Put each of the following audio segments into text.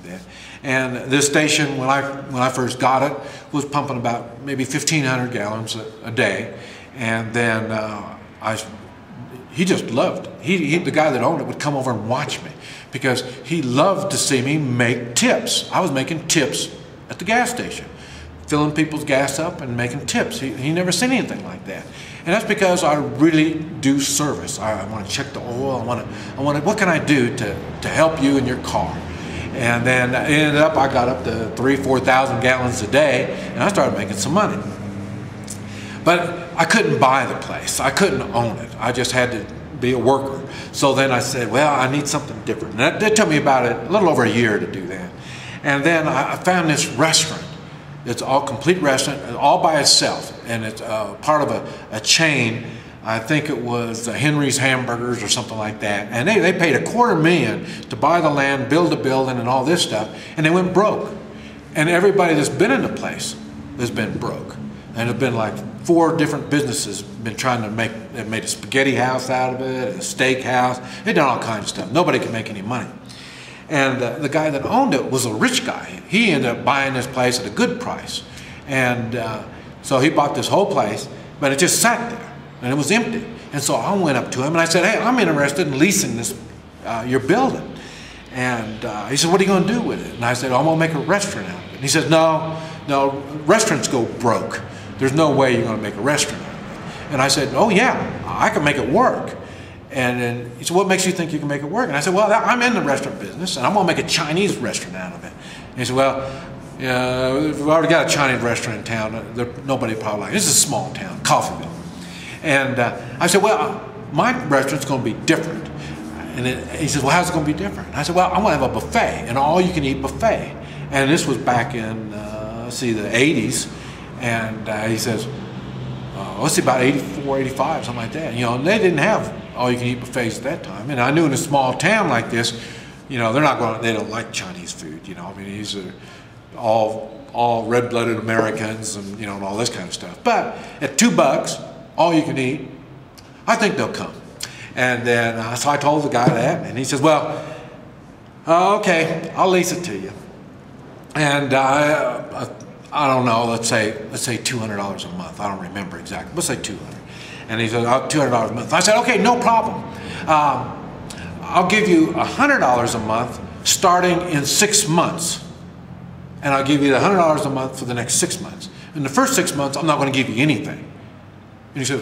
that. And this station, when I first got it, was pumping about maybe 1,500 gallons a day. And then he just loved it. The guy that owned it would come over and watch me because he loved to see me make tips. I was making tips at the gas station, filling people's gas up and making tips. He never seen anything like that. And that's because I really do service. I want to check the oil. I want to, what can I do to help you in your car? And then I ended up, I got up to 3,000 to 4,000 gallons a day, and I started making some money. But I couldn't buy the place. I couldn't own it. I just had to be a worker. So then I said, well, I need something different. And it took me about a little over a year to do that. And then I found this restaurant. It's all complete restaurant, all by itself, and it's part of a chain. I think it was Henry's Hamburgers or something like that. And they paid $250,000 to buy the land, build the building, and all this stuff, and they went broke. And everybody that's been in the place has been broke. And there's been like 4 different businesses been trying to they've made a spaghetti house out of it, a steak house. They've done all kinds of stuff. Nobody can make any money. And the guy that owned it was a rich guy. He ended up buying this place at a good price. And so he bought this whole place, but it just sat there, and it was empty. And so I went up to him, and I said, hey, I'm interested in leasing this, your building. And he said, what are you going to do with it? And I said, I'm going to make a restaurant out of it. And he said, no, restaurants go broke. There's no way you're going to make a restaurant out of it. And I said, oh, yeah, I can make it work. And then he said, what makes you think you can make it work? And I said, well, I'm in the restaurant business, and I'm going to make a Chinese restaurant out of it. And he said, well, we've already got a Chinese restaurant in town. Nobody probably likes it. This is a small town, Coffeyville. And I said, well, my restaurant's going to be different. And he says, well, how's it going to be different? And I said, well, I'm going to have a buffet, an all-you-can-eat buffet. And this was back in, the 80s. And he says, let's see, about 84, 85, something like that. And they didn't have all-you-can-eat buffets at that time. And I knew in a small town like this, they don't like Chinese food. I mean, these are all red-blooded Americans and and all this kind of stuff. But at $2, all you can eat, I think they'll come. And then so I told the guy that, and he says, well, okay, I'll lease it to you. And I don't know, let's say $200 a month. I don't remember exactly. Let's say $200. And he said, $200 a month. I said, okay, no problem. I'll give you $100 a month starting in 6 months. And I'll give you the $100 a month for the next 6 months. In the first 6 months, I'm not going to give you anything. And he said,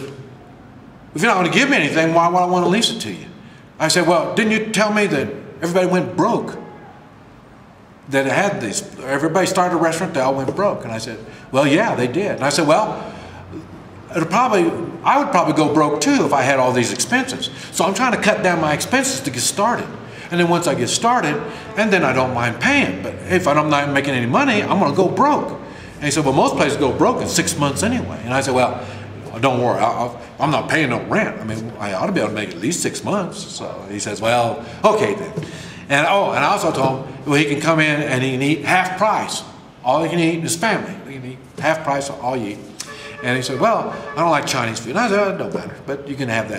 if you're not going to give me anything, why would I want to lease it to you? I said, well, didn't you tell me that everybody went broke? That had this, everybody started a restaurant, they all went broke. And I said, well, yeah, they did. And I said, well, I would probably go broke too if I had all these expenses. So I'm trying to cut down my expenses to get started. And then once I get started, and then I don't mind paying. But if I'm not making any money, I'm going to go broke. And he said, well, most places go broke in 6 months anyway. And I said, well, don't worry, I'm not paying no rent. I mean, I ought to be able to make at least 6 months. So he says, well, okay then. And I also told him, well, he can come in and he can eat half price. All he can eat in his family. He can eat half price of all you eat. And he said, well, I don't like Chinese food. And I said, oh, it don't matter, but you can have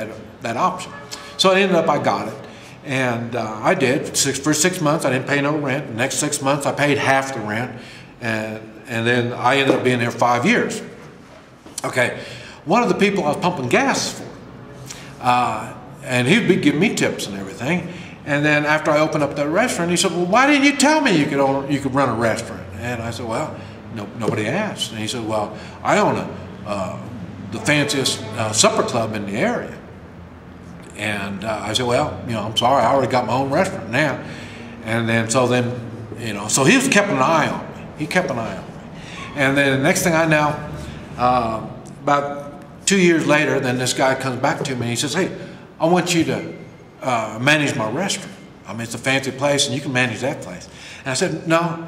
that option. So it ended up I got it. And I did. For 6 months, I didn't pay no rent. The next 6 months, I paid half the rent. And then I ended up being there 5 years. Okay. One of the people I was pumping gas for, and he'd be giving me tips and everything. And then after I opened up that restaurant, he said, well, why didn't you tell me you could run a restaurant? And I said, well, nobody asked. And he said, well, I own the fanciest supper club in the area. And I said, well, I'm sorry, I already got my own restaurant now. And then, so he was kept an eye on me. He kept an eye on me. And then the next thing I know, about 2 years later, then this guy comes back to me and he says, hey, I want you to manage my restaurant. I mean, it's a fancy place and you can manage that place. And I said, no,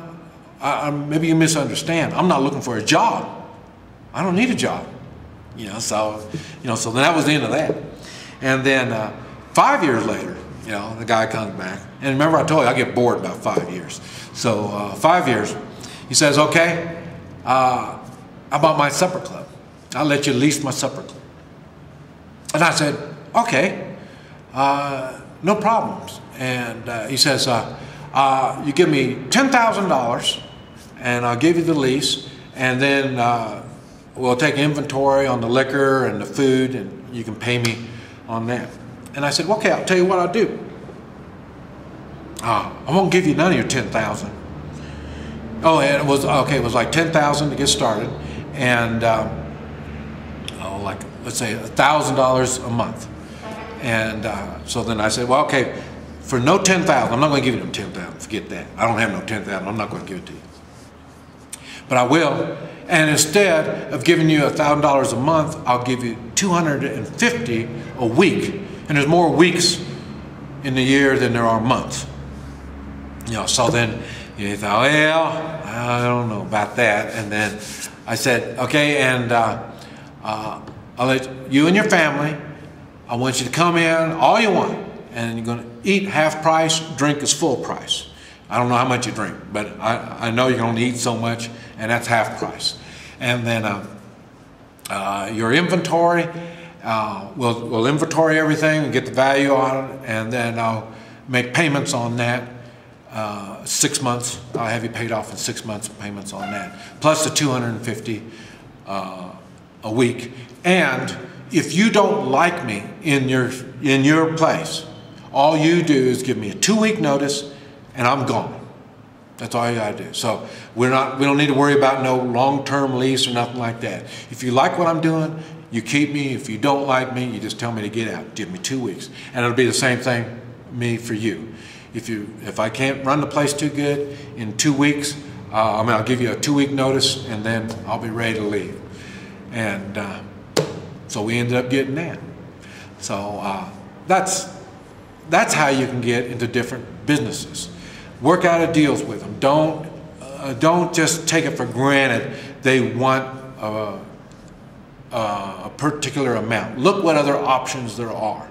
maybe you misunderstand. I'm not looking for a job. I don't need a job. So then that was the end of that. And then 5 years later, the guy comes back. And remember I told you I get bored about 5 years. So 5 years, he says, okay, how about my supper club? I'll let you lease my supper club. And I said, okay, no problems. And he says, you give me $10,000 and I'll give you the lease, and then we'll take inventory on the liquor and the food, and you can pay me on that. And I said, well, okay, I'll tell you what I'll do. I won't give you none of your $10,000. Oh, and it was okay. It was like $10,000 to get started, and like let's say $1,000 a month. And so then I said, well, okay, for no $10,000, I'm not going to give you no $10,000. Forget that. I don't have no $10,000. I'm not going to give it to you. But I will. And instead of giving you $1,000 a month, I'll give you $250 a week. And there's more weeks in the year than there are months. You know, so then you thought, well, I don't know about that. And then I said, okay, and I'll let you and your family, I want you to come in all you want, and you're going to eat half price, drink is full price. I don't know how much you drink, but I know you're going to eat so much, and that's half price. And then your inventory, we'll inventory everything and get the value on it, and then I'll make payments on that. 6 months, I'll have you paid off in 6 months of payments on that, plus the $250 a week. And if you don't like me in your place, all you do is give me a 2-week notice, and I'm gone. That's all you gotta do. So we don't need to worry about no long-term lease or nothing like that. If you like what I'm doing, you keep me. If you don't like me, you just tell me to get out. Give me 2 weeks, and it'll be the same thing for you. If I can't run the place too good in 2 weeks, I'll give you a 2-week notice, and then I'll be ready to leave. And so we ended up getting that. So that's how you can get into different businesses. Work out deals with them. Don't just take it for granted they want a particular amount. Look what other options there are.